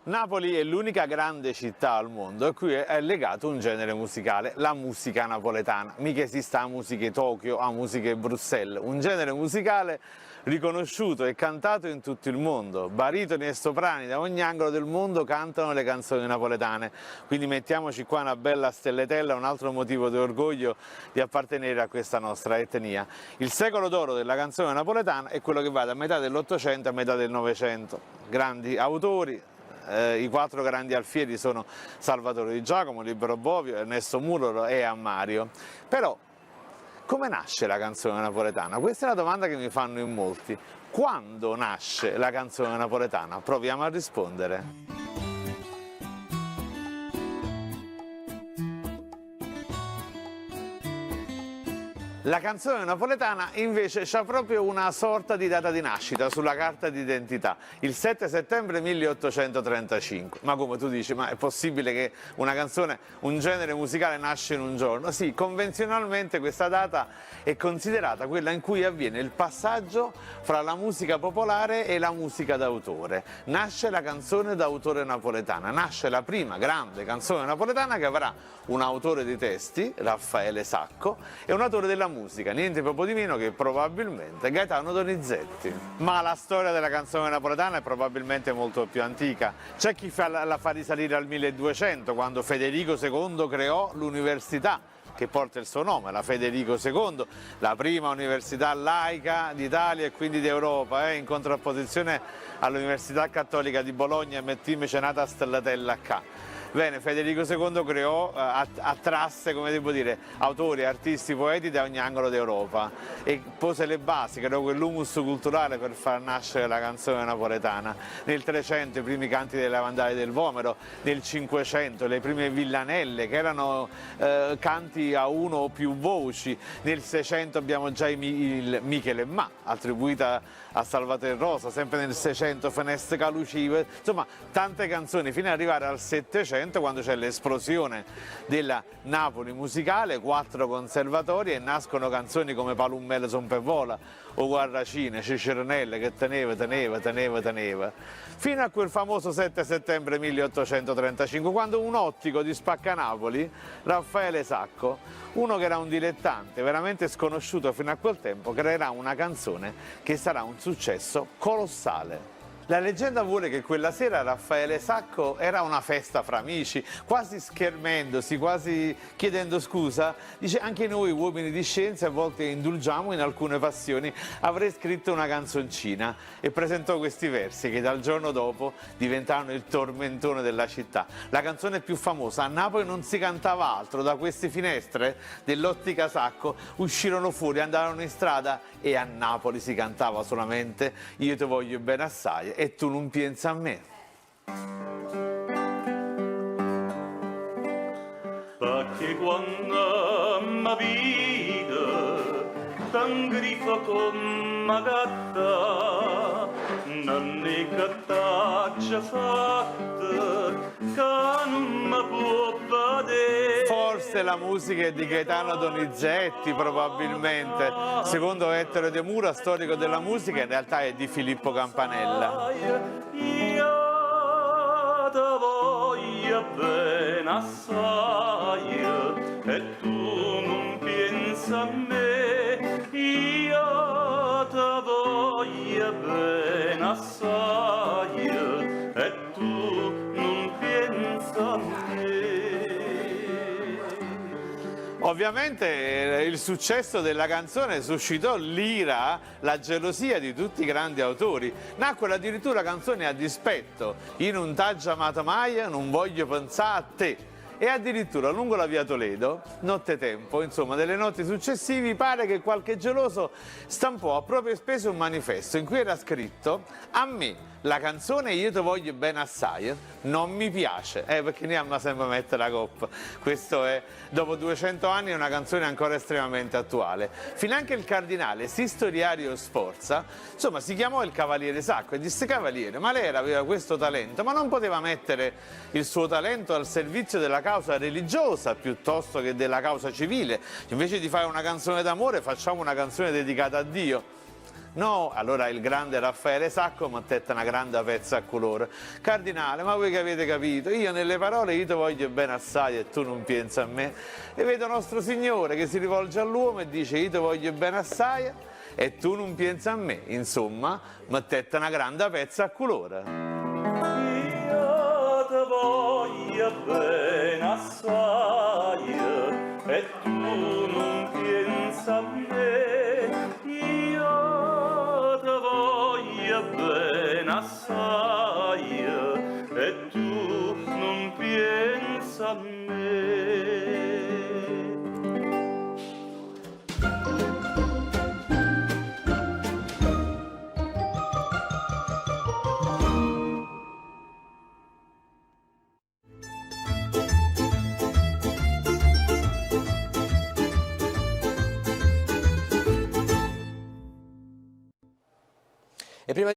Napoli è l'unica grande città al mondo a cui è legato un genere musicale, la musica napoletana. Mica esiste la musica Tokyo, la musica Bruxelles, un genere musicale riconosciuto e cantato in tutto il mondo. Baritoni e soprani da ogni angolo del mondo cantano le canzoni napoletane, quindi mettiamoci qua una bella stelletella, un altro motivo di orgoglio di appartenere a questa nostra etnia. Il secolo d'oro della canzone napoletana è quello che va da metà dell'Ottocento a metà del Novecento. Grandi autori. I quattro grandi alfieri sono Salvatore Di Giacomo, Libero Bovio, Ernesto Murolo e Ammario. Però, come nasce la canzone napoletana? Questa è una domanda che mi fanno in molti. Quando nasce la canzone napoletana? Proviamo a rispondere. La canzone napoletana invece ha proprio una sorta di data di nascita sulla carta d'identità, il 7 settembre 1835. Ma come tu dici, ma è possibile che una canzone, un genere musicale nasce in un giorno? Sì, convenzionalmente questa data è considerata quella in cui avviene il passaggio fra la musica popolare e la musica d'autore. Nasce la canzone d'autore napoletana, nasce la prima grande canzone napoletana che avrà un autore di testi, Raffaele Sacco, e un autore della musica, niente proprio di meno che probabilmente Gaetano Donizetti. Ma la storia della canzone napoletana è probabilmente molto più antica. C'è chi la fa risalire al 1200, quando Federico II creò l'università che porta il suo nome, la Federico II, la prima università laica d'Italia e quindi d'Europa, in contrapposizione all'Università Cattolica di Bologna mecenata a Stellatella K. Bene, Federico II creò, attrasse, come devo dire, autori, artisti, poeti da ogni angolo d'Europa e pose le basi, creò quell'humus culturale per far nascere la canzone napoletana. Nel 300 i primi canti delle Lavandali del Vomero, nel 500 le prime villanelle che erano canti a uno o più voci, nel 600 abbiamo già il Michele Ma, attribuita a Salvatore Rosa, sempre nel 600 Feneste Calucive, insomma tante canzoni fino ad arrivare al 700 quando c'è l'esplosione della Napoli musicale, 4 conservatori e nascono canzoni come Palummele son per vola o Guarracine, Cicernelle che teneva, fino a quel famoso 7 settembre 1835 quando un ottico di Spaccanapoli, Raffaele Sacco, uno che era un dilettante veramente sconosciuto fino a quel tempo, creerà una canzone che sarà un successo colossale. La leggenda vuole che quella sera Raffaele Sacco era una festa fra amici, quasi schermendosi, quasi chiedendo scusa, dice: anche noi uomini di scienza a volte indulgiamo in alcune passioni, avrei scritto una canzoncina, e presentò questi versi che dal giorno dopo diventarono il tormentone della città. La canzone più famosa: a Napoli non si cantava altro, da queste finestre dell'ottica Sacco uscirono fuori, andarono in strada e a Napoli si cantava solamente io ti voglio bene assai e tu non pensi a me. Perché quando mi vide tan grifo come gatta non ne cattaccia fatta che non mi può vedere. Forse la musica è di Gaetano Donizetti, probabilmente. Secondo Ettore De Mura, storico della musica, in realtà è di Filippo Campanella. Io ti voglio bene assai e tu non pensi a me. Io ti voglio bene assai e tu non pensi a me. Ovviamente il successo della canzone suscitò l'ira, la gelosia di tutti i grandi autori. Nacquero addirittura canzoni a dispetto. Io non t'aggia amato mai, non voglio pensare a te. E addirittura lungo la via Toledo, nottetempo, insomma, delle notti successivi, pare che qualche geloso stampò a proprie spese un manifesto in cui era scritto: a me la canzone io ti voglio bene assai non mi piace, perché ne ama sempre mettere la coppa. Questo è, dopo 200 anni, è una canzone ancora estremamente attuale. Finanche il cardinale Sisto Iriario Sforza, insomma, si chiamò il Cavaliere Sacco e disse: Cavaliere, ma lei aveva questo talento, ma non poteva mettere il suo talento al servizio della causa religiosa piuttosto che della causa civile? Invece di fare una canzone d'amore facciamo una canzone dedicata a Dio. No, allora il grande Raffaele Sacco mi attetta una grande pezza a colore. Cardinale, ma voi che avete capito? Io nelle parole io ti voglio bene assai e tu non pensi a me. E vedo nostro Signore che si rivolge all'uomo e dice io ti voglio bene assai e tu non pensi a me. Insomma, mi attetta una grande pezza a colore. Io ti voglio bene assai e tu non pensi a me. Io ti voglio bene assai e tu non pensi a me. E prima